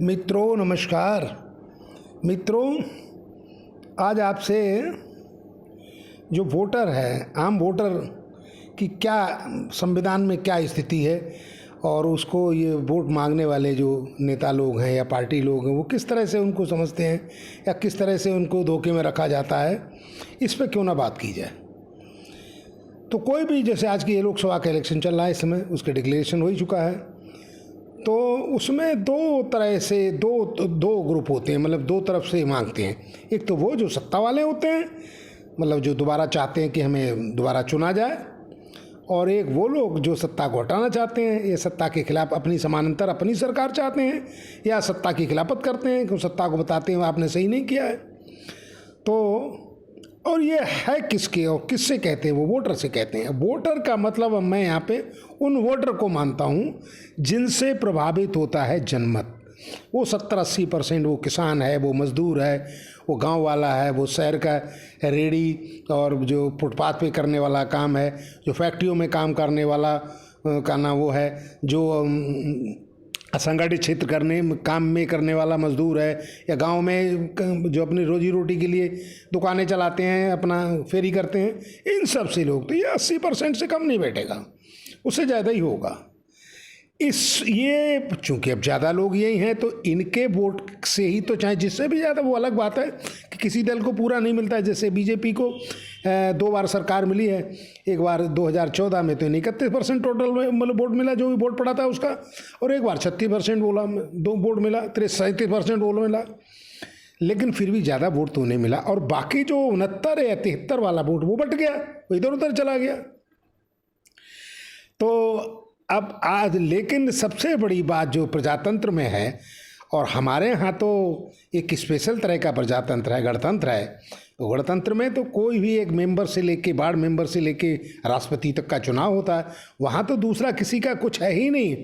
मित्रों नमस्कार। मित्रों, आज आपसे जो वोटर है, आम वोटर की क्या संविधान में क्या स्थिति है और उसको ये वोट मांगने वाले जो नेता लोग हैं या पार्टी लोग हैं वो किस तरह से उनको समझते हैं या किस तरह से उनको धोखे में रखा जाता है, इस पर क्यों ना बात की जाए। तो कोई भी, जैसे आज की ये लोकसभा का इलेक्शन चल रहा है, इस समय उसके डिक्लेरेशन हो ही चुका है, तो उसमें दो तरह से दो ग्रुप होते हैं, मतलब दो तरफ से मांगते हैं। एक तो वो जो सत्ता वाले होते हैं, मतलब जो दोबारा चाहते हैं कि हमें दोबारा चुना जाए, और एक वो लोग जो सत्ता को हटाना चाहते हैं या सत्ता के खिलाफ अपनी समानांतर अपनी सरकार चाहते हैं या सत्ता की खिलाफत करते हैं कि सत्ता को बताते हैं आपने सही नहीं किया है। तो और ये है किसके और किससे कहते हैं? वो वोटर से कहते हैं। वोटर का मतलब मैं यहाँ पे उन वोटर को मानता हूँ जिनसे प्रभावित होता है जनमत। वो 70-80% वो किसान है, वो मजदूर है, वो गांव वाला है, वो शहर का रेडी और जो फुटपाथ पे करने वाला काम है, जो फैक्ट्रियों में काम करने वाला का ना वो है, जो असंगठित क्षेत्र काम में करने वाला मजदूर है, या गांव में जो अपनी रोजी रोटी के लिए दुकानें चलाते हैं, अपना फेरी करते हैं, इन सब से लोग, तो ये 80% से कम नहीं बैठेगा, उससे ज़्यादा ही होगा। ये चूँकि अब ज़्यादा लोग यही हैं तो इनके वोट से ही, तो चाहे जिससे भी ज़्यादा, वो अलग बात है कि किसी दल को पूरा नहीं मिलता है। जैसे बीजेपी को 2 बार सरकार मिली है, एक बार 2014 में तो 31% टोटल मतलब वोट मिला, जो भी वोट पड़ा था उसका, और एक बार 36% बोला, 2 वोट मिला, 37% वोट मिला, लेकिन फिर भी ज़्यादा वोट तो नहीं मिला। और बाकी जो 69 या 73 वाला वोट वो बट गया, वो इधर उधर चला गया। तो अब आज लेकिन सबसे बड़ी बात जो प्रजातंत्र में है, और हमारे यहाँ तो एक स्पेशल तरह का प्रजातंत्र है, गणतंत्र है। तो गणतंत्र में तो कोई भी एक मेंबर से लेके, वार्ड मेंबर से लेके राष्ट्रपति तक का चुनाव होता है। वहाँ तो दूसरा किसी का कुछ है ही नहीं।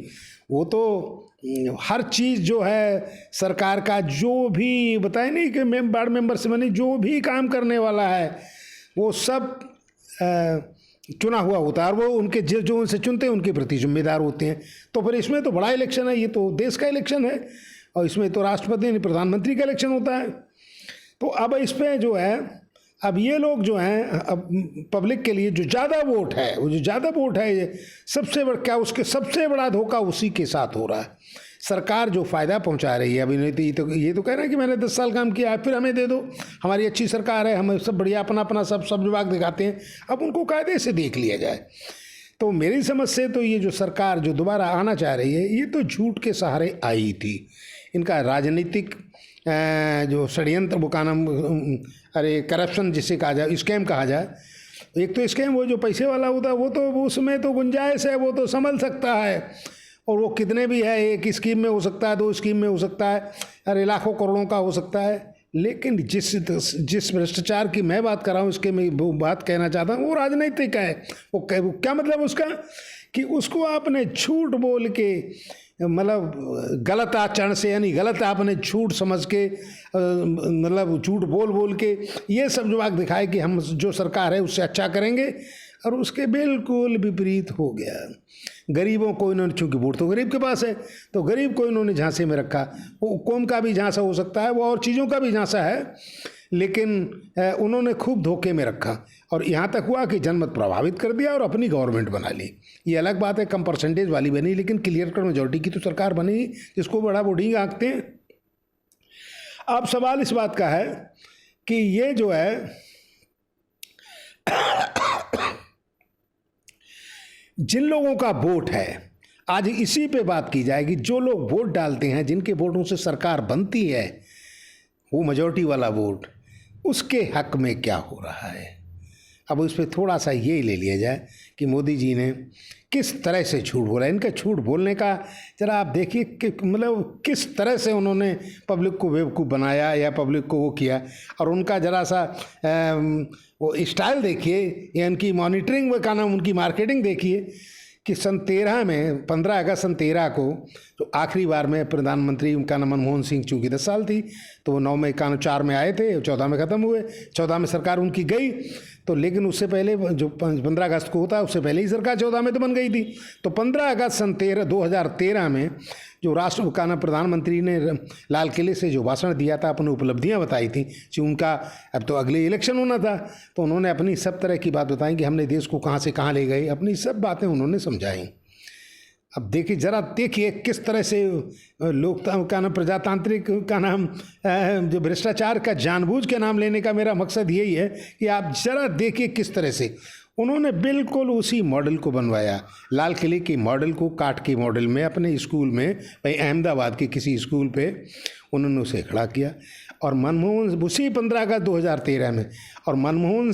वो तो हर चीज़ जो है सरकार का, जो भी बताए नहीं कि वार्ड मेंबर से बने, जो भी काम करने वाला है वो सब चुना हुआ होता है, और वो उनके जो उनसे चुनते हैं उनके प्रति जिम्मेदार होते हैं। तो फिर इसमें तो बड़ा इलेक्शन है, ये तो देश का इलेक्शन है, और इसमें तो राष्ट्रपति यानी प्रधानमंत्री का इलेक्शन होता है। तो अब इस पर जो है, अब ये लोग जो हैं, अब पब्लिक के लिए जो ज़्यादा वोट है, वो जो ज़्यादा वोट है, ये सबसे बड़ा क्या, उसके सबसे बड़ा धोखा उसी के साथ हो रहा है। सरकार जो फ़ायदा पहुंचा रही है, अभी नहीं तो ये तो कह रहे हैं कि मैंने 10 साल काम किया है, फिर हमें दे दो, हमारी अच्छी सरकार है, हम सब बढ़िया अपना अपना सब विभाग दिखाते हैं, अब उनको कायदे से देख लिया जाए। तो मेरी समझ से तो ये जो सरकार जो दोबारा आना चाह रही है, ये तो झूठ के सहारे आई थी। इनका राजनीतिक जो षड्यंत्र, वो का नाम, अरे करप्शन जिसे कहा जाए, स्कैम कहा जाए। एक तो स्कैम वो जो पैसे वाला होता है, वो तो उसमें तो गुंजाइश है, वो तो संभल सकता है, और वो कितने भी है, एक स्कीम में हो सकता है, 2 स्कीम में हो सकता है, अरे लाखों करोड़ों का हो सकता है। लेकिन जिस भ्रष्टाचार की मैं बात कर रहा हूँ, इसके मैं वो बात कहना चाहता हूँ, वो राजनीतिक है। वो क्या मतलब उसका, कि उसको आपने झूठ बोल के, मतलब गलत आचरण से, यानी गलत आपने झूठ समझ के, मतलब झूठ बोल के ये सब जो बात दिखाए कि हम जो सरकार है उससे अच्छा करेंगे, और उसके बिल्कुल विपरीत हो गया। गरीबों को इन्होंने, चूंकि वोट तो गरीब के पास है, तो गरीब को इन्होंने झांसे में रखा। वो कौम का भी झांसा हो सकता है, वो और चीज़ों का भी झांसा है, लेकिन उन्होंने खूब धोखे में रखा, और यहाँ तक हुआ कि जनमत प्रभावित कर दिया और अपनी गवर्नमेंट बना ली। ये अलग बात है, कम परसेंटेज वाली बनी, लेकिन क्लियर कट मेजोरिटी की तो सरकार बनी, जिसको बड़ा बोर्डिंग आंकते हैं। अब सवाल इस बात का है कि ये जो है जिन लोगों का वोट है, आज इसी पे बात की जाएगी। जो लोग वोट डालते हैं, जिनके वोटों से सरकार बनती है, वो मेजॉरिटी वाला वोट, उसके हक में क्या हो रहा है। अब उस पर थोड़ा सा ये ले लिया जाए कि मोदी जी ने किस तरह से झूठ बोला। इनका झूठ बोलने का जरा आप देखिए कि मतलब किस तरह से उन्होंने पब्लिक को बेवकूफ़ बनाया या पब्लिक को वो किया, और उनका जरा सा वो स्टाइल देखिए, या उनकी मॉनिटरिंग का नाम, उनकी मार्केटिंग देखिए कि सन 13 में, 15 अगस्त सन 13 को तो आखिरी बार में प्रधानमंत्री उनका नाम मनमोहन सिंह, चूँकि 10 साल थी, तो वो 9 में 91 में आए थे, 14 में ख़त्म हुए, 14 में सरकार उनकी गई। तो लेकिन उससे पहले जो 15 अगस्त को होता है उससे पहले ही सरकार 14 में तो बन गई थी। तो 15 अगस्त सन 2013 में जो राष्ट्र का ना प्रधानमंत्री ने लाल किले से जो भाषण दिया था, अपनी उपलब्धियां बताई थी कि उनका अब तो अगले इलेक्शन होना था, तो उन्होंने अपनी सब तरह की बात बताई कि हमने देश को कहाँ से कहाँ ले गए, अपनी सब बातें उन्होंने समझाई। अब देखिए, ज़रा देखिए किस तरह से लोकतंत्र का नाम, प्रजातांत्रिक का नाम, जो भ्रष्टाचार का जानबूझ के नाम लेने का मेरा मकसद यही है कि आप ज़रा देखिए किस तरह से उन्होंने बिल्कुल उसी मॉडल को बनवाया, लाल किले के मॉडल को काट के मॉडल में अपने स्कूल में, भाई अहमदाबाद के किसी स्कूल पे उन्होंने उसे खड़ा किया। और मनमोहन उसी 15 अगस्त 2013 में, और मनमोहन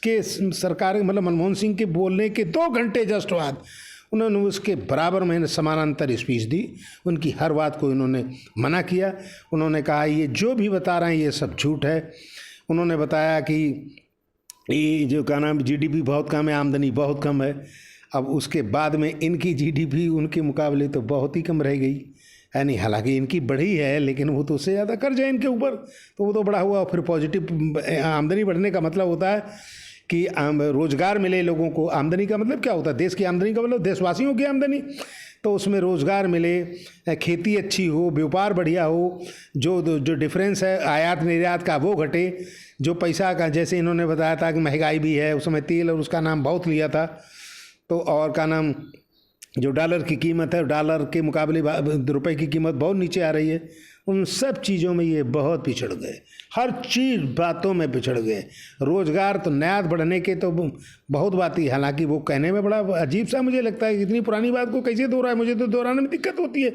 के सरकार मतलब मनमोहन सिंह के बोलने के 2 घंटे जस्ट बाद उन्होंने उसके बराबर में समानांतर स्पीच दी। उनकी हर बात को इन्होंने मना किया। उन्होंने कहा ये जो भी बता रहे हैं ये सब झूठ है। उन्होंने बताया कि ये जो का नाम जीडीपी बहुत कम है, आमदनी बहुत कम है। अब उसके बाद में इनकी जीडीपी उनके मुकाबले तो बहुत ही कम रह गई है, नहीं, हालांकि इनकी बढ़ी है लेकिन वो तो उससे ज़्यादा कर्ज है इनके ऊपर, तो वो तो बढ़ा हुआ। फिर पॉजिटिव आमदनी बढ़ने का मतलब होता है कि रोज़गार मिले लोगों को। आमदनी का मतलब क्या होता है? देश की आमदनी का मतलब देशवासियों की आमदनी। तो उसमें रोज़गार मिले, खेती अच्छी हो, व्यापार बढ़िया हो, जो डिफरेंस है आयात निर्यात का वो घटे, जो पैसा का, जैसे इन्होंने बताया था कि महंगाई भी है, उस समय तेल और उसका नाम बहुत लिया था, तो और का नाम जो डॉलर की कीमत है, डॉलर के मुकाबले रुपए की कीमत बहुत नीचे आ रही है। उन सब चीज़ों में ये बहुत पिछड़ गए, हर चीज़ बातों में पिछड़ गए। रोज़गार तो नयात बढ़ने के तो बहुत बात ही, हालांकि वो कहने में बड़ा अजीब सा मुझे लगता है कि इतनी पुरानी बात को कैसे दोहराए, मुझे तो दोहराने में दिक्कत होती है।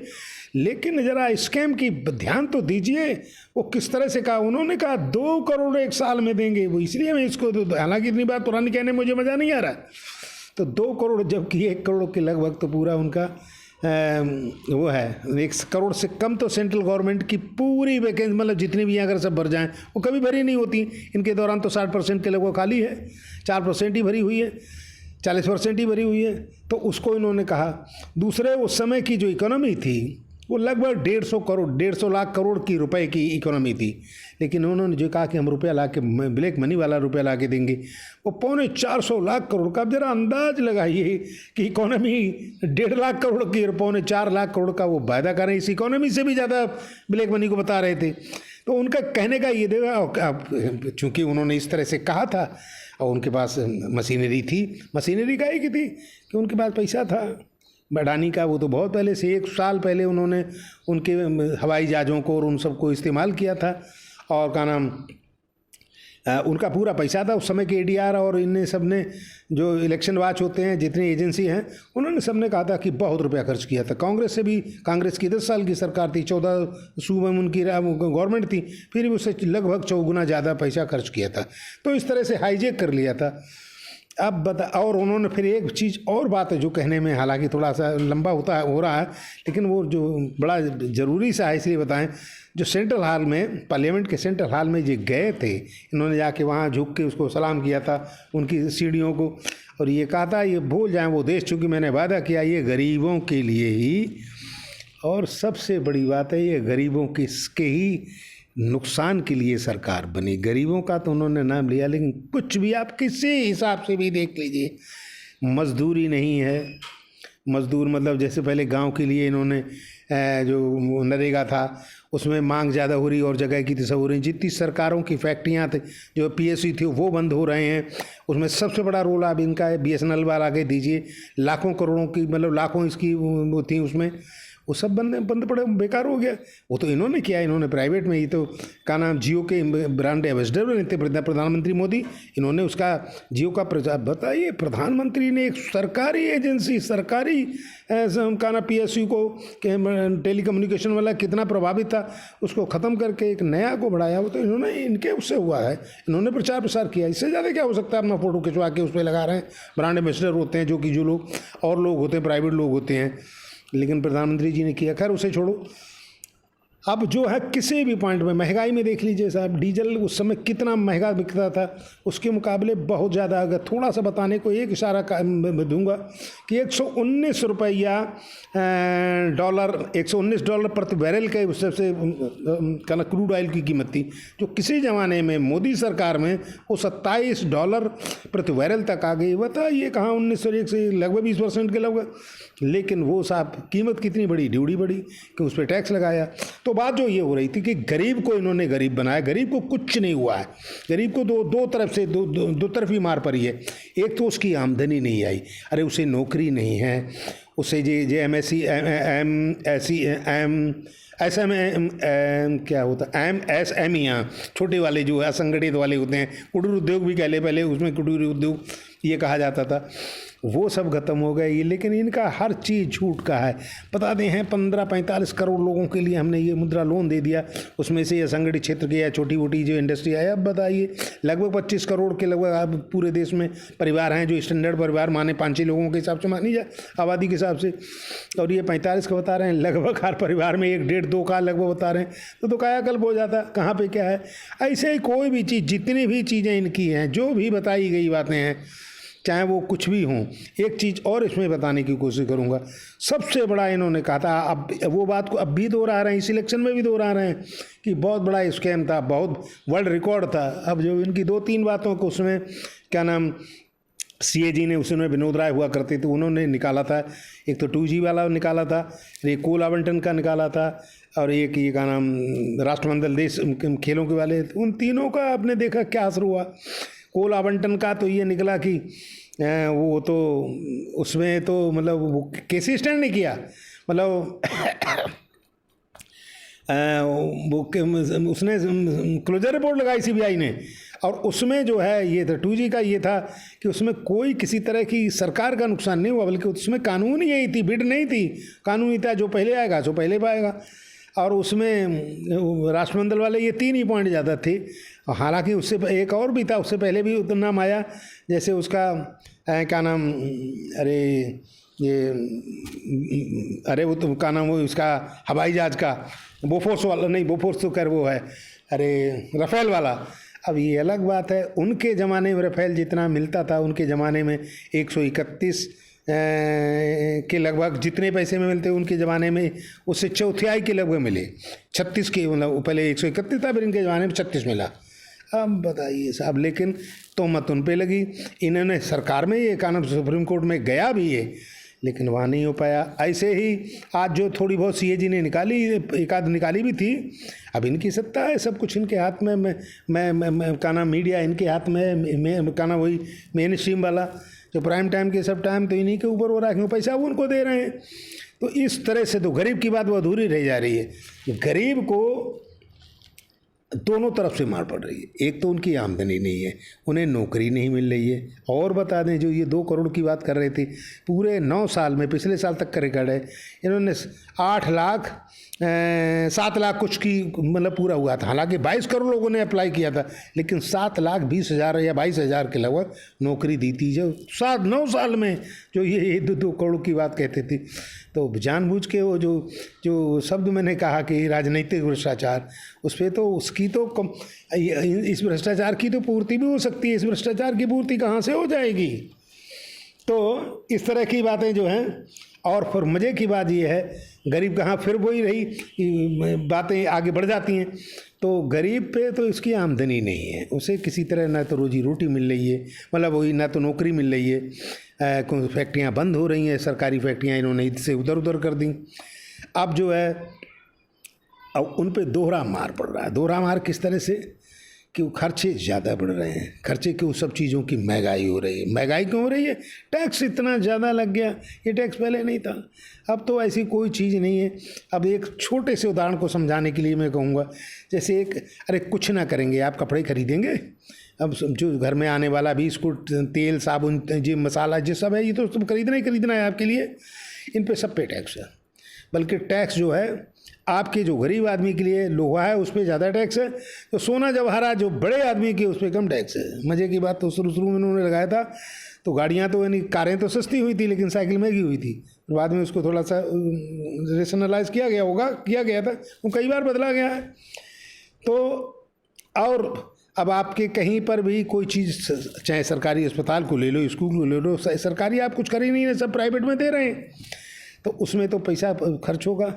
लेकिन ज़रा स्कैम की ध्यान तो दीजिए, वो किस तरह से कहा। उन्होंने कहा 2 करोड़ 1 साल में देंगे, वो इसलिए मैं इसको, हालांकि इतनी बात पुरानी कहने में मुझे मज़ा नहीं आ रहा। तो 2 करोड़, जबकि 1 करोड़ के लगभग तो पूरा उनका वो है, 1 करोड़ से कम तो सेंट्रल गवर्नमेंट की पूरी वैकेंसी, मतलब जितनी भी अगर सब भर जाएं वो कभी भरी नहीं होती। इनके दौरान तो 60% के लगभग खाली है, 4% ही भरी हुई है, 40% ही भरी हुई है। तो उसको इन्होंने कहा। दूसरे उस समय की जो इकोनॉमी थी वो लगभग 150 लाख करोड़ की रुपए की इकोनॉमी थी, लेकिन उन्होंने जो कहा कि हम रुपया ला के, ब्लैक मनी वाला रुपया ला के देंगे, वो 450 लाख करोड़ का। अब जरा अंदाज लगाइए कि इकोनॉमी 1.5 लाख करोड़ की, 4.25 लाख करोड़ का वो वायदा कर रहे हैं, इस इकोनॉमी से भी ज़्यादा ब्लैक मनी को बता रहे थे। तो उनका कहने का ये देगा, चूँकि उन्होंने इस तरह से कहा था और उनके पास मशीनरी थी, मशीनरी का ही की थी कि उनके पास पैसा था बढ़ाने का, वो तो बहुत पहले से 1 साल पहले उन्होंने उनके हवाई जहाज़ों को और उन सबको इस्तेमाल किया था। और का नाम उनका पूरा पैसा था। उस समय के एडीआर और इन सब ने, जो इलेक्शन वॉच होते हैं, जितनी एजेंसी हैं, उन्होंने सब ने कहा था कि बहुत रुपया खर्च किया था। कांग्रेस से भी, कांग्रेस की 10 साल की सरकार थी, 14 सूबे में उनकी गवर्नमेंट थी, फिर भी उससे लगभग 4 गुना ज़्यादा पैसा खर्च किया था। तो इस तरह से हाईजेक कर लिया था। अब बता, और उन्होंने फिर एक चीज़ और बात है जो कहने में हालांकि थोड़ा सा लंबा हो रहा है, लेकिन वो जो बड़ा ज़रूरी सा है इसलिए बताएं। जो सेंट्रल हॉल में, पार्लियामेंट के सेंट्रल हॉल में जो गए थे, इन्होंने जाके वहाँ झुक के उसको सलाम किया था, उनकी सीढ़ियों को, और ये कहा था ये भूल जाएं वो देश, चूँकि मैंने वादा किया ये गरीबों के लिए ही, और सबसे बड़ी बात है ये गरीबों के ही नुकसान के लिए सरकार बनी। गरीबों का तो उन्होंने नाम लिया, लेकिन कुछ भी आप किसी हिसाब से भी देख लीजिए, मजदूरी नहीं है। मजदूर मतलब जैसे पहले गांव के लिए इन्होंने जो नरेगा था उसमें मांग ज़्यादा हो रही और जगह की तस्वीर हो रही। जितनी सरकारों की फैक्ट्रियाँ थी, जो पीएसयू थी, वो बंद हो रहे हैं। उसमें सबसे बड़ा रोल अब इनका है। बीएसएनएल वाला के दीजिए, लाखों करोड़ों की, मतलब लाखों इसकी वो थी, उसमें वो सब बंद पड़े, बेकार हो गया। वो तो इन्होंने किया, इन्होंने प्राइवेट में ही तो का नाम जियो के ब्रांड एम्बेसडर बने थे प्रधानमंत्री मोदी, इन्होंने उसका जियो का प्रचार। बताइए, प्रधानमंत्री ने एक सरकारी एजेंसी, सरकारी का ना पीएसयू को, टेलीकम्युनिकेशन वाला कितना प्रभावित था, उसको ख़त्म करके एक नया को बढ़ाया। वो तो इन्होंने, इनके उससे हुआ है, इन्होंने प्रचार प्रसार किया। इससे ज़्यादा क्या हो सकता है? अपना फ़ोटो खिंचवा के उस पर लगा रहे हैं। ब्रांड एम्बेसडर होते हैं जो कि जो लोग और लोग होते हैं, प्राइवेट लोग होते हैं, लेकिन प्रधानमंत्री जी ने किया। खैर उसे छोड़ो। अब जो है किसी भी पॉइंट में महंगाई में देख लीजिए साहब, डीजल उस समय कितना महंगा बिकता था, उसके मुकाबले बहुत ज़्यादा। अगर थोड़ा सा बताने को एक इशारा दूंगा कि 119 रुपया डॉलर, $119 प्रति बैरल के उससे क्रूड ऑयल की कीमत थी, जो किसी ज़माने में मोदी सरकार में वो $27 प्रति बैरल तक आ गई। बताइए कहाँ 1901 से लगभग 20% के लगभग। लेकिन वो साहब कीमत कितनी बढ़ी, ड्यूटी बढ़ी कि उस पर टैक्स लगाया। तो बात जो ये हो रही थी कि गरीब को इन्होंने गरीब बनाया, गरीब को कुछ नहीं हुआ है। गरीब को दो तरफ से दो तरफी मार पड़ी है। एक तो उसकी आमदनी नहीं आई, अरे उसे नौकरी नहीं है, उसे जे MSc क्या होता है MSME, यहाँ छोटे वाले जो है असंगठित वाले होते हैं, कुटीर उद्योग भी कह ले, पहले उसमें कुटीर उद्योग ये कहा जाता था, वो सब खत्म हो गए। लेकिन इनका हर चीज़ झूठ का है। बताते हैं 15-45 करोड़ लोगों के लिए हमने ये मुद्रा लोन दे दिया, उसमें से असंगठित क्षेत्र के या छोटी मोटी जो इंडस्ट्री है। अब बताइए लगभग 25 करोड़ के लगभग अब पूरे देश में परिवार हैं, जो स्टैंडर्ड परिवार माने 5-6 लोगों के हिसाब से मानी जाए आबादी के हिसाब से, और ये 45 का बता रहे हैं। लगभग हर परिवार में 1-1.5-2 का लगभग बता रहे हैं। तो कायाकल्प हो जाता कहाँ पे क्या है। ऐसे ही कोई भी चीज़, जितनी भी चीज़ें इनकी हैं, जो भी बताई गई बातें हैं, चाहे वो कुछ भी हों। एक चीज़ और इसमें बताने की कोशिश करूंगा, सबसे बड़ा इन्होंने कहा था, अब वो बात को अब भी दोहरा रहे हैं, इस इलेक्शन में भी दोहरा रहे हैं कि बहुत बड़ा स्कैम था, बहुत वर्ल्ड रिकॉर्ड था। अब जो इनकी 2-3 बातों को उसमें क्या नाम CAG ने, उसमें विनोद राय हुआ करते थे, उन्होंने निकाला था। एक तो 2G वाला निकाला था, एक कोल आवंटन का निकाला था, और एक ये का नाम राष्ट्रमंडल देश खेलों के वाले। उन तीनों का आपने देखा क्या असर हुआ। कोल आवंटन का तो ये निकला कि वो तो उसमें तो मतलब वो केस स्टैंड नहीं किया, मतलब उसने क्लोजर रिपोर्ट लगाई CBI ने, और उसमें जो है ये था 2G का, ये था कि उसमें कोई किसी तरह की सरकार का नुकसान नहीं हुआ, बल्कि उसमें कानून यही थी, बिड नहीं थी, कानून ही था, जो पहले आएगा सो पहले पाएगा। और उसमें राष्ट्रमंडल वाले ये 3 ही पॉइंट ज़्यादा थे। हालांकि उससे एक और भी था, उससे पहले भी उतना नाम आया, जैसे उसका क्या नाम, अरे वो तो क्या नाम, वो उसका हवाई जहाज़ का बोफोर्स वाला, नहीं बोफोर्स तो कर वो है, अरे राफेल वाला। अब ये अलग बात है, उनके ज़माने में राफेल जितना मिलता था, उनके ज़माने में 131 के लगभग जितने पैसे में मिलते, उनके ज़माने में उससे चौथाई के लगभग मिले। 36 के, मतलब पहले 131 था, फिर इनके ज़माने में 36 मिला। अब बताइए साहब, लेकिन तोहमत उन पे लगी। इन्होंने सरकार में ये कानून सुप्रीम कोर्ट में गया भी है, लेकिन वहाँ नहीं हो पाया। ऐसे ही आज जो थोड़ी बहुत CAG ने निकाली, एक आध निकाली भी थी, अब इनकी सत्ता है, सब कुछ इनके हाथ में। मैं का नाम मीडिया इनके हाथ में, का नाम वही मेन स्ट्रीम वाला, जो प्राइम टाइम के सब टाइम तो इन्हीं के ऊपर हो रहा है, क्यों पैसा वो उनको दे रहे हैं। तो इस तरह से तो गरीब की बात वो अधूरी रह जा रही है। गरीब को दोनों तरफ से मार पड़ रही है। एक तो उनकी आमदनी नहीं है, उन्हें नौकरी नहीं मिल रही है। और बता दें, जो ये 2 करोड़ की बात कर रहे थे, पूरे 9 साल में, पिछले साल तक का रिकॉर्ड है, इन्होंने 7 लाख कुछ की मतलब पूरा हुआ था। हालांकि 22 करोड़ लोगों ने अप्लाई किया था, लेकिन 7,20,000 या 22,000 के लगभग नौकरी दी थी, जो 9 साल में, जो ये 2 करोड़ की बात कहते थे। तो जानबूझ के वो जो शब्द मैंने कहा कि राजनीतिक भ्रष्टाचार, उस पर तो उसकी तो इस भ्रष्टाचार की तो पूर्ति भी हो सकती है, इस भ्रष्टाचार की पूर्ति कहाँ से हो जाएगी। तो इस तरह की बातें जो हैं। और फिर मज़े की बात ये है, गरीब कहाँ, फिर वही रही बातें आगे बढ़ जाती हैं। तो गरीब पे तो इसकी आमदनी नहीं है, उसे किसी तरह ना तो रोजी रोटी मिल रही है, मतलब वही ना तो नौकरी मिल रही है। फैक्ट्रियाँ बंद हो रही हैं, सरकारी फैक्ट्रियाँ इन्होंने इससे उधर उधर कर दी। अब जो है, अब उन पे दोहरा मार पड़ रहा है। दोहरा मार किस तरह से कि खर्चे ज़्यादा बढ़ रहे हैं, खर्चे क्यों, सब चीज़ों की महंगाई हो रही है। महंगाई क्यों हो रही है? टैक्स इतना ज़्यादा लग गया, ये टैक्स पहले नहीं था। अब तो ऐसी कोई चीज़ नहीं है। अब एक छोटे से उदाहरण को समझाने के लिए मैं कहूँगा, जैसे अरे कुछ ना करेंगे, आप कपड़े खरीदेंगे, अब जो घर में आने वाला बिस्कुट, तेल, साबुन, जो मसाला, जो सब है, ये तो सब खरीदना ही खरीदना है आपके लिए। इन पे सब पे टैक्स है, बल्कि टैक्स जो है आपके जो गरीब आदमी के लिए लोहा है उस पर ज़्यादा टैक्स है, तो सोना जवाहरात जो बड़े आदमी के उस पर कम टैक्स है। मज़े की बात तो शुरू में उन्होंने लगाया था, तो गाड़ियाँ तो यानी कारें तो सस्ती हुई थी, लेकिन साइकिल महंगी हुई थी। बाद में उसको थोड़ा सा रेशनलाइज किया गया होगा, किया गया था, वो कई बार बदला गया है। तो और अब आपके कहीं पर भी कोई चीज़, चाहे सरकारी अस्पताल को ले लो, स्कूल को ले लो, सरकारी आप कुछ कर ही नहीं रहे, सब प्राइवेट में दे रहे हैं, तो उसमें तो पैसा खर्च होगा।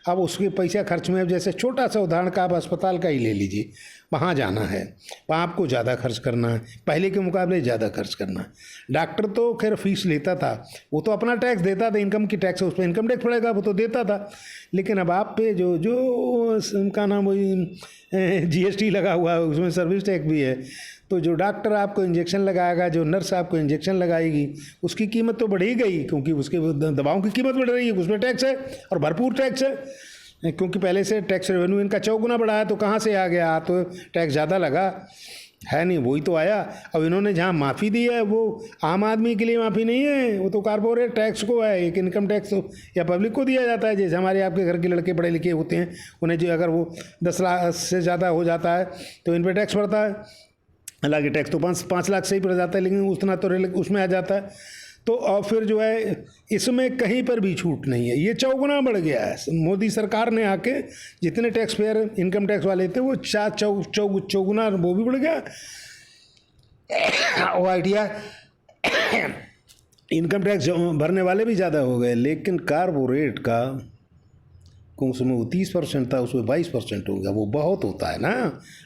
अब उसके पैसा खर्च में, अब जैसे छोटा सा उदाहरण का आप अस्पताल का ही ले लीजिए, वहाँ जाना है, वहाँ आपको ज़्यादा खर्च करना है, पहले के मुकाबले ज़्यादा खर्च करना है। डॉक्टर तो खैर फीस लेता था, वो तो अपना टैक्स देता था, इनकम की टैक्स, उस पर इनकम टैक्स पड़ेगा, वो तो देता था। लेकिन अब आप पे जो जो उनका नाम वही GST लगा हुआ है, उसमें सर्विस टैक्स भी है, तो जो डॉक्टर आपको इंजेक्शन लगाएगा, जो नर्स आपको इंजेक्शन लगाएगी, उसकी कीमत तो बढ़ ही गई, क्योंकि उसके दवाओं की कीमत बढ़ रही है, उसमें टैक्स है और भरपूर टैक्स है, क्योंकि पहले से टैक्स रेवेन्यू इनका 4 गुना बढ़ा है, तो कहाँ से आ गया? तो टैक्स ज़्यादा लगा है नहीं, वही तो आया। अब इन्होंने जहाँ माफ़ी दी है वो आम आदमी के लिए माफ़ी नहीं है, वो तो कॉर्पोरेट टैक्स को है, एक इनकम टैक्स तो या पब्लिक को दिया जाता है। जैसे हमारे आपके घर के लड़के पढ़े लिखे होते हैं, उन्हें जो अगर वो 10 लाख से ज़्यादा हो जाता है तो इन पर टैक्स पड़ता है। हालांकि टैक्स तो 5 लाख से ही पड़ जाता है, लेकिन उतना तो उसमें आ जाता है। तो और फिर जो है इसमें कहीं पर भी छूट नहीं है, ये 4 गुना बढ़ गया है। मोदी सरकार ने आके जितने टैक्स पेयर इनकम टैक्स वाले थे वो 4 गुना वो भी बढ़ गया। वो आइडिया इनकम टैक्स भरने वाले भी ज़्यादा हो गए, लेकिन कारपोरेट का उसमें वो 30% था, उसमें 22% हो गया। वो बहुत होता है ना,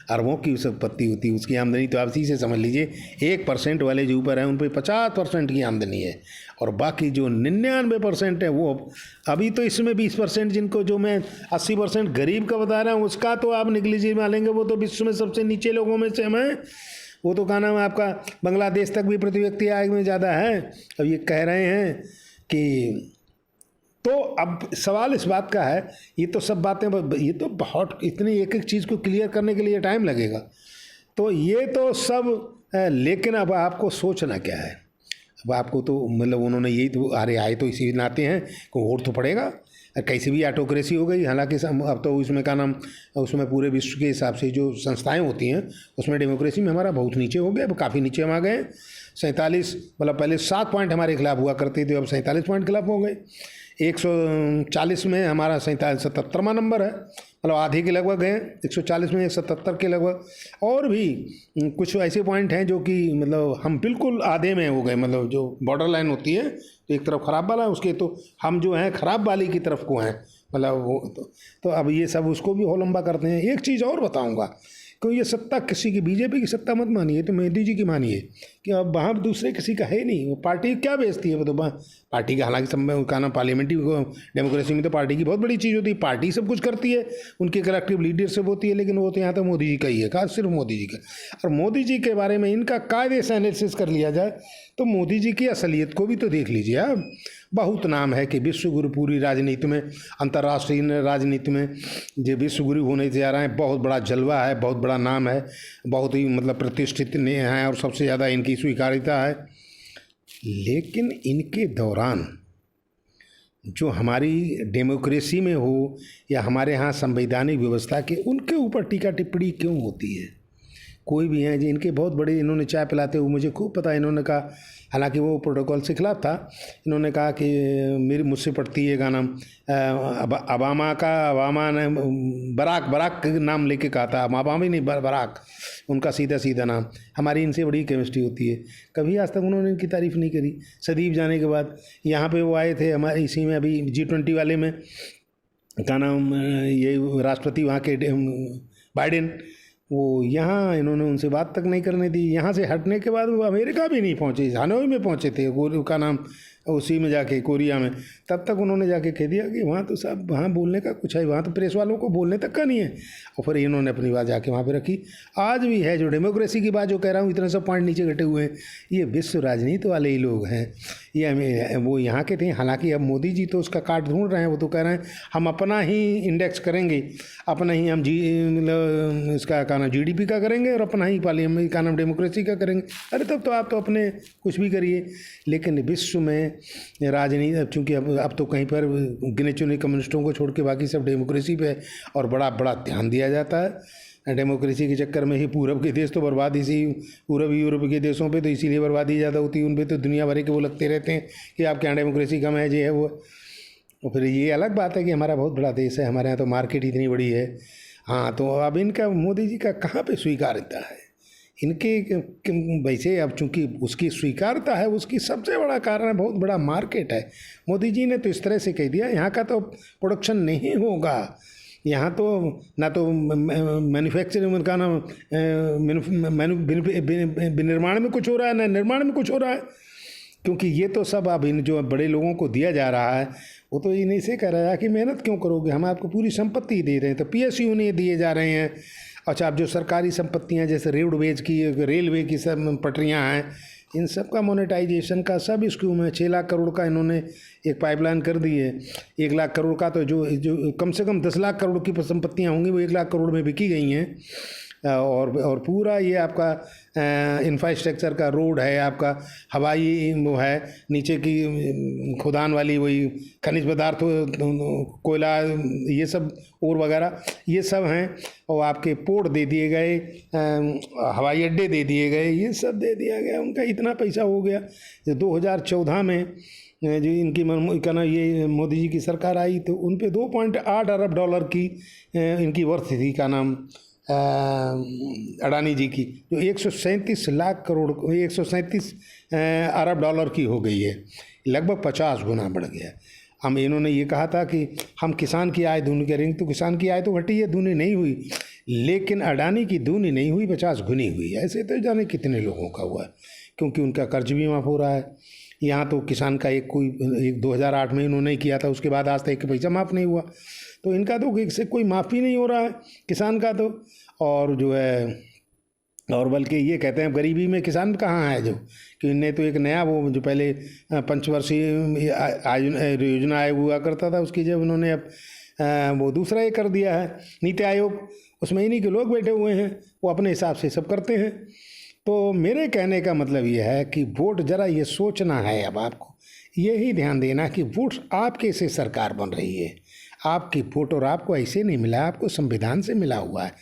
अरबों की संपत्ति होती है, उसकी आमदनी तो आप इसी से समझ लीजिए 1% वाले जो ऊपर हैं उन पर 50% की आमदनी है, और बाकी जो 99% है वो अभी तो इसमें 20% जिनको जो मैं 80% गरीब का बता रहा हूँ उसका तो आप निकलीजिए मालेंगे, वो तो विश्व में सबसे नीचे लोगों में से हम हैं। वो तो क्या नाम है आपका, बांग्लादेश तक भी प्रति व्यक्ति आय में ज़्यादा है। अब ये कह रहे हैं कि, तो अब सवाल इस बात का है, ये तो सब बातें, ये तो बहुत इतनी एक एक चीज़ को क्लियर करने के लिए टाइम लगेगा, तो ये तो सब, लेकिन अब आपको सोचना क्या है। अब आपको तो मतलब उन्होंने यही तो, अरे आए तो इसी नाते हैं कि वोट तो पड़ेगा, कैसी भी ऑटोक्रेसी हो गई। हालांकि अब तो उसमें का नाम, उसमें पूरे विश्व के हिसाब से जो संस्थाएं होती हैं उसमें डेमोक्रेसी में हमारा बहुत नीचे हो गया, अब काफ़ी नीचे हम आ गए। 47 मतलब पहले 7 पॉइंट हमारे खिलाफ हुआ करते थे, अब 47 पॉइंट खिलाफ हो गए। 140 में हमारा 77वां नंबर है, मतलब आधे के लगभग हैं। 140 में 177 के लगभग, और भी कुछ ऐसे पॉइंट हैं जो कि मतलब हम बिल्कुल आधे में हो गए, मतलब जो बॉर्डर लाइन होती है तो एक तरफ ख़राब वाला उसके, तो हम जो हैं ख़राब वाली की तरफ को हैं, मतलब वो तो अब ये सब उसको भी हो लंबा करते हैं। एक चीज़ और बताऊँगा, क्योंकि ये सत्ता किसी की, बीजेपी की सत्ता मत मानिए, तो मोदी जी की मानिए, कि अब वहाँ दूसरे किसी का है नहीं। वो पार्टी क्या बेचती है, वो तो पार्टी का, हालांकि सब में का नाम पार्लियामेंट्री डेमोक्रेसी में तो पार्टी की बहुत बड़ी चीज़ होती है, पार्टी सब कुछ करती है, उनकी कलेक्टिव लीडरशिप होती है, लेकिन वो तो यहाँ तो मोदी जी का ही है, खास सिर्फ मोदी जी का। और मोदी जी के बारे में इनका कायदे से एनालिसिस कर लिया जाए तो मोदी जी की असलियत को भी तो देख लीजिए आप। बहुत नाम है कि विश्व गुरु, पूरी राजनीति में, अंतर्राष्ट्रीय राजनीति में जो विश्व गुरु होने जा रहे हैं, बहुत बड़ा जलवा है, बहुत बड़ा नाम है, बहुत ही मतलब प्रतिष्ठित हैं और सबसे ज़्यादा इनकी स्वीकार्यता है। लेकिन इनके दौरान जो हमारी डेमोक्रेसी में हो या हमारे यहाँ संवैधानिक व्यवस्था के, उनके ऊपर टीका टिप्पणी क्यों होती है? कोई भी हैं जी, इनके बहुत बड़े, इन्होंने चाय पिलाते हुए मुझे खूब पता है, इन्होंने कहा, हालांकि वो प्रोटोकॉल से खिलाफ था, इन्होंने कहा कि मेरी मुझसे पढ़ती है गाना अबामा ने बराक नाम लेके कहा था, अबामा नहीं बराक, उनका सीधा सीधा नाम। हमारी इनसे बड़ी केमिस्ट्री होती है, कभी आज तक उन्होंने इनकी तारीफ़ नहीं करी। सदीप जाने के बाद यहाँ पे वो आए थे हमारे इसी में, अभी G20 वाले में, क्या नाम, ये राष्ट्रपति वहाँ के बाइडेन, वो यहाँ इन्होंने उनसे बात तक नहीं करने दी। यहाँ से हटने के बाद वो अमेरिका भी नहीं पहुँचे, हानोई में पहुँचे थे, का नाम उसी में जाके, कोरिया में, तब तक उन्होंने जाके कह दिया कि वहाँ तो साहब, वहाँ बोलने का कुछ है, वहाँ तो प्रेस वालों को बोलने तक का नहीं है। और फिर इन्होंने अपनी बात जाके वहाँ पे रखी। आज भी है जो डेमोक्रेसी की बात जो कह रहा हूँ, इतने सब पॉइंट नीचे घटे हुए हैं, ये विश्व राजनीति वाले ही लोग हैं, ये वो यहाँ के थे। हालांकि अब मोदी जी तो उसका काट ढूंढ रहे हैं, वो तो कह रहे हैं हम अपना ही इंडेक्स करेंगे, अपना ही हम मतलब इसका का नाम GDP का करेंगे और अपना ही पार्लियामेंट का नाम डेमोक्रेसी का करेंगे। अरे तब तो आप तो अपने कुछ भी करिए, लेकिन विश्व में राजनीति, अब चूँकि अब तो कहीं पर गिने चुने कम्युनिस्टों को छोड़ के बाकी सब डेमोक्रेसी पे और बड़ा बड़ा ध्यान दिया जाता है। डेमोक्रेसी के चक्कर में ही पूरब के देश तो बर्बाद, इसी पूरब यूरोप के देशों पे तो इसीलिए बर्बादी ज़्यादा होती है, उन पे तो दुनिया भर के वो लगते रहते हैं कि आपके यहाँ डेमोक्रेसी कम है, ये है वो। और फिर ये अलग बात है कि हमारा बहुत बड़ा देश है, हमारे यहाँ तो मार्केट इतनी बड़ी है। हाँ, तो अब इनका मोदी जी का कहाँ पे स्वीकार्यता है इनके? वैसे अब चूंकि उसकी स्वीकार्यता है, उसकी सबसे बड़ा कारण है बहुत बड़ा मार्केट है। मोदी जी ने तो इस तरह से कह दिया यहाँ का तो प्रोडक्शन नहीं होगा, यहाँ तो ना तो मैन्युफैक्चरिंग का ना विनिर्माण में कुछ हो रहा है, ना निर्माण में कुछ हो रहा है, क्योंकि ये तो सब अब इन जो बड़े लोगों को दिया जा रहा है वो तो इन्हीं से कह रहा है कि मेहनत क्यों करोगे, हम आपको पूरी संपत्ति दे रहे हैं। तो PSU ने दिए जा रहे हैं। अच्छा, अब जो सरकारी संपत्तियां जैसे रोडवेज की, रेलवे की सब पटरियां हैं, इन सब का मोनेटाइजेशन का सब स्कीम है। 6 लाख करोड़ का इन्होंने एक पाइपलाइन कर दी है। 1 लाख करोड़ का तो जो कम से कम 10 लाख करोड़ की संपत्तियां होंगी वो 1 लाख करोड़ में बिकी गई हैं। और पूरा ये आपका इंफ्रास्ट्रक्चर का रोड है, आपका हवाई वो है, नीचे की खुदान वाली वही खनिज पदार्थ, कोयला, ये सब और वगैरह ये सब हैं। और आपके पोर्ट दे दिए गए, हवाई अड्डे दे दिए गए, ये सब दे दिया गया। उनका इतना पैसा हो गया। 2014 में जो इनकी क्या ना ये मोदी जी की सरकार आई तो उन पे 2.8 अरब डॉलर की इनकी वर्थ थी, का नाम अडानी जी की, जो 137 लाख करोड़ 137 अरब डॉलर की हो गई है, लगभग 50 गुना बढ़ गया। हम इन्होंने ये कहा था कि हम किसान की आय दूनी करेंगे, तो किसान की आय तो घटी है, दूनी नहीं हुई, लेकिन अडानी की दूनी नहीं हुई, 50 गुनी हुई। ऐसे तो जाने कितने लोगों का हुआ है, क्योंकि उनका कर्ज भी माफ़ हो रहा है। यहाँ तो किसान का एक 2008 में इन्होंने किया था, उसके बाद आज तक एक पैसा माफ़ नहीं हुआ। तो इनका तो इससे कोई माफ़ी नहीं हो रहा है किसान का तो। और जो है, और बल्कि ये कहते हैं गरीबी में किसान कहाँ है, जो कि इनने तो एक नया वो जो पहले पंचवर्षीय योजना आयोग हुआ करता था, उसकी जब उन्होंने अब वो दूसरा ये कर दिया है नीति आयोग, उसमें इन्हीं के लोग बैठे हुए हैं, वो अपने हिसाब से सब करते हैं। तो मेरे कहने का मतलब ये है कि वोट ज़रा ये सोचना है, अब आपको यही ध्यान देना कि वोट आपके से सरकार बन रही है, आपकी वोट और आपको ऐसे नहीं मिला, आपको संविधान से मिला हुआ है।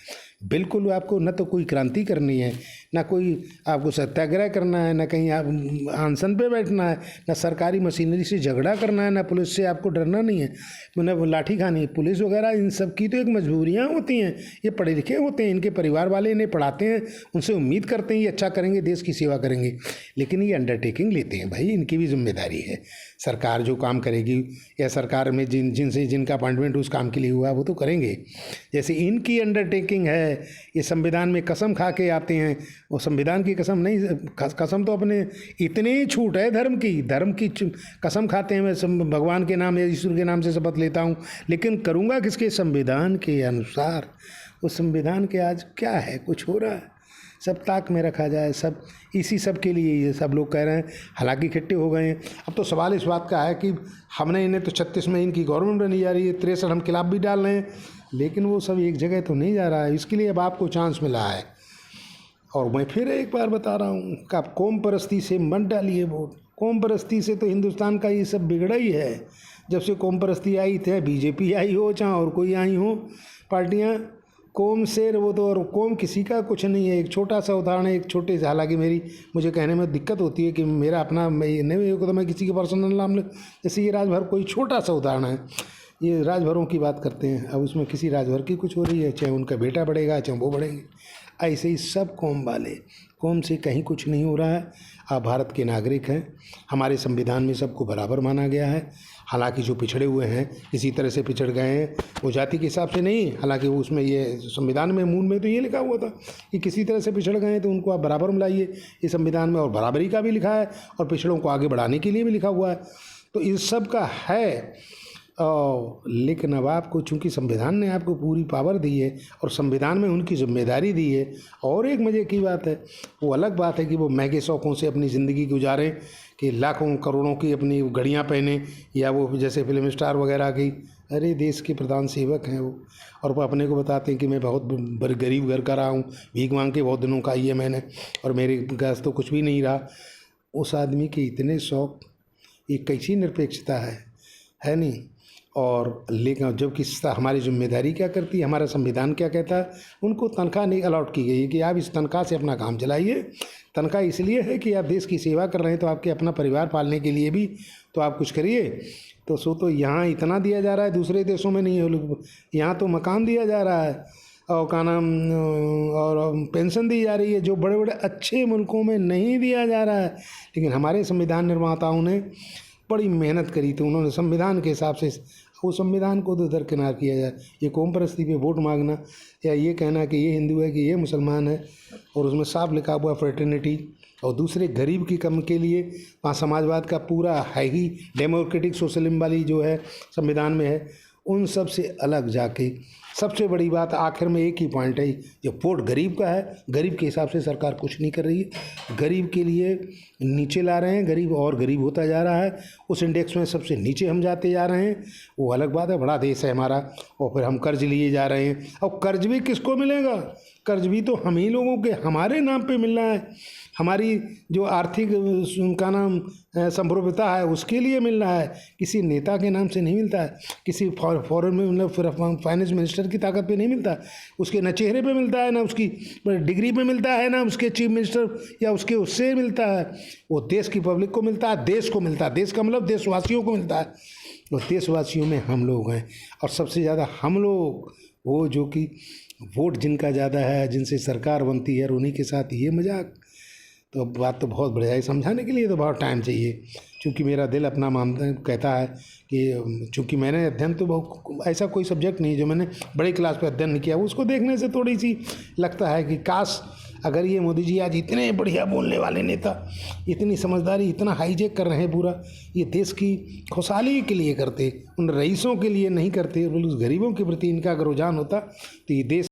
बिल्कुल आपको न तो कोई क्रांति करनी है, ना कोई आपको सत्याग्रह करना है, ना कहीं आप अनशन पे बैठना है, ना सरकारी मशीनरी से झगड़ा करना है, ना पुलिस से आपको डरना नहीं है, मतलब लाठी खानी। पुलिस वगैरह इन सब की तो एक मजबूरियाँ होती हैं, ये पढ़े लिखे होते हैं, इनके परिवार वाले इन्हें पढ़ाते हैं, उनसे उम्मीद करते हैं ये अच्छा करेंगे, देश की सेवा करेंगे, लेकिन ये अंडरटेकिंग लेते हैं। भाई इनकी भी जिम्मेदारी है, सरकार जो काम करेगी या सरकार में जिनका अपॉइंटमेंट उस काम के लिए हुआ वो तो करेंगे। जैसे इनकी अंडरटेकिंग है, ये संविधान में कसम खा के आते हैं, वो संविधान की कसम नहीं, कसम तो अपने इतनी ही छूट है धर्म की कसम खाते हैं, मैं भगवान के नाम या ईश्वर के नाम से शपथ लेता हूँ, लेकिन करूँगा किसके? संविधान के अनुसार। उस संविधान के आज क्या है, कुछ हो रहा है? सब ताक में रखा जाए, सब इसी सब के लिए ये सब लोग कह रहे हैं। हालांकि इकट्ठे हो गए हैं। अब तो सवाल इस बात का है कि हमने इन्हें तो 36 में इनकी गवर्नमेंट बनी जा रही है, 63 हम खिलाफ भी डाल रहे हैं, लेकिन वो सब एक जगह तो नहीं जा रहा है। इसके लिए अब आपको चांस मिला है। और मैं फिर एक बार बता रहा हूँ कि आप कौम परस्ती से मत डालिए वोट। कौम परस्ती से तो हिंदुस्तान का ये सब बिगड़ा ही है। जब से कौम परस्ती आई थे, बीजेपी आई हो चाहे और कोई आई हो पार्टियाँ, कौम से वो तो, और कौम किसी का कुछ नहीं है। एक छोटा सा उदाहरण है, एक छोटे से, हालांकि मुझे कहने में दिक्कत होती है कि मेरा अपना नहीं तो मैं किसी के पर्सनल नाम ले, जैसे ये राजभर कोई छोटा सा उदाहरण है, ये राजभरों की बात करते हैं। अब उसमें किसी राजभर की कुछ हो रही है, चाहे उनका बेटा बढ़ेगा चाहे वो बढ़ेंगे, ऐसे ही सब कौम वाले, कौम से कहीं कुछ नहीं हो रहा है। आप भारत के नागरिक हैं, हमारे संविधान में सबको बराबर माना गया है। हालांकि जो पिछड़े हुए हैं किसी तरह से पिछड़ गए हैं, वो जाति के हिसाब से नहीं, हालांकि वो उसमें ये संविधान में मूल में तो ये लिखा हुआ था कि किसी तरह से पिछड़ गए हैं तो उनको आप बराबर मिलाइए इस संविधान में, और बराबरी का भी लिखा है और पिछड़ों को आगे बढ़ाने के लिए भी लिखा हुआ है। तो इस सब का है। लेकिन अब आपको चूंकि संविधान ने आपको पूरी पावर दी है और संविधान में उनकी जिम्मेदारी दी है, और एक मज़े की बात है, वो अलग बात है कि वो महंगे शौक़ों से अपनी ज़िंदगी गुजारें, कि लाखों करोड़ों की अपनी घड़ियाँ पहने, या वो जैसे फिल्म स्टार वगैरह की। अरे देश के प्रधान सेवक हैं वो, और वो अपने को बताते हैं कि मैं बहुत गरीब घर का रहा हूँ, भीख मांग के बहुत दिनों का आई है मैंने, और मेरे पास तो कुछ भी नहीं रहा। उस आदमी के इतने शौक़, ये कैसी निरपेक्षता है नहीं। और लेकिन जबकि हमारी जिम्मेदारी क्या करती है, हमारा संविधान क्या कहता है, उनको तनख्वाह नहीं अलॉट की गई है कि आप इस तनख्वाह से अपना काम चलाइए। तनख्वाह इसलिए है कि आप देश की सेवा कर रहे हैं, तो आपके अपना परिवार पालने के लिए भी तो आप कुछ करिए। तो यहाँ इतना दिया जा रहा है, दूसरे देशों में नहीं है। यहाँ तो मकान दिया जा रहा है और क्या नाम और पेंशन दी जा रही है, जो बड़े बड़े अच्छे मुल्कों में नहीं दिया जा रहा है। लेकिन हमारे संविधान निर्माताओं ने बड़ी मेहनत करी, तो उन्होंने संविधान के हिसाब से उस संविधान को तो दरकिनार किया जाए। ये कौम परस्ती पे वोट मांगना या ये कहना कि ये हिंदू है कि ये मुसलमान है, और उसमें साफ लिखा हुआ फ्रेटर्निटी, और दूसरे गरीब की कम के लिए वहाँ समाजवाद का पूरा है ही, डेमोक्रेटिक सोशलिज्म वाली जो है संविधान में है, उन सब से अलग जाके सबसे बड़ी बात आखिर में एक ही पॉइंट है, जो वोट गरीब का है, गरीब के हिसाब से सरकार कुछ नहीं कर रही है। गरीब के लिए नीचे ला रहे हैं, गरीब और गरीब होता जा रहा है, उस इंडेक्स में सबसे नीचे हम जाते जा रहे हैं। वो अलग बात है, बड़ा देश है हमारा, और फिर हम कर्ज लिए जा रहे हैं। और कर्ज भी किसको मिलेगा? कर्ज भी तो हम ही लोगों के हमारे नाम पे मिल रहा है। हमारी जो आर्थिक का नाम संप्रभुता है उसके लिए मिल रहा है, किसी नेता के नाम से नहीं मिलता है, किसी फॉरेन में मतलब फाइनेंस मिनिस्टर की ताकत पे नहीं मिलता। उसके न चेहरे पे मिलता है, ना उसकी डिग्री पे मिलता है, ना उसके चीफ मिनिस्टर या उसके उससे मिलता है। वो देश की पब्लिक को मिलता है, देश को मिलता है। देश का मतलब देशवासियों को मिलता है, और देशवासियों में हम लोग हैं। और सबसे ज़्यादा हम लोग वो जो कि वोट जिनका ज़्यादा है, जिनसे सरकार बनती है, और उन्हीं के साथ ये मजाक। तो बात तो बहुत बढ़िया है, समझाने के लिए तो बहुत टाइम चाहिए। क्योंकि मेरा दिल अपना मानता है, कहता है कि चूँकि मैंने अध्ययन तो बहुत ऐसा कोई सब्जेक्ट नहीं जो मैंने बड़ी क्लास पे अध्ययन नहीं किया, उसको देखने से थोड़ी सी लगता है कि काश अगर ये मोदी जी आज इतने बढ़िया बोलने वाले नेता, इतनी समझदारी, इतना हाईजेक कर रहे हैं पूरा, ये देश की खुशहाली के लिए करते, उन रईसों के लिए नहीं करते, उस गरीबों के प्रति इनका अगर रुझान होता तो ये देश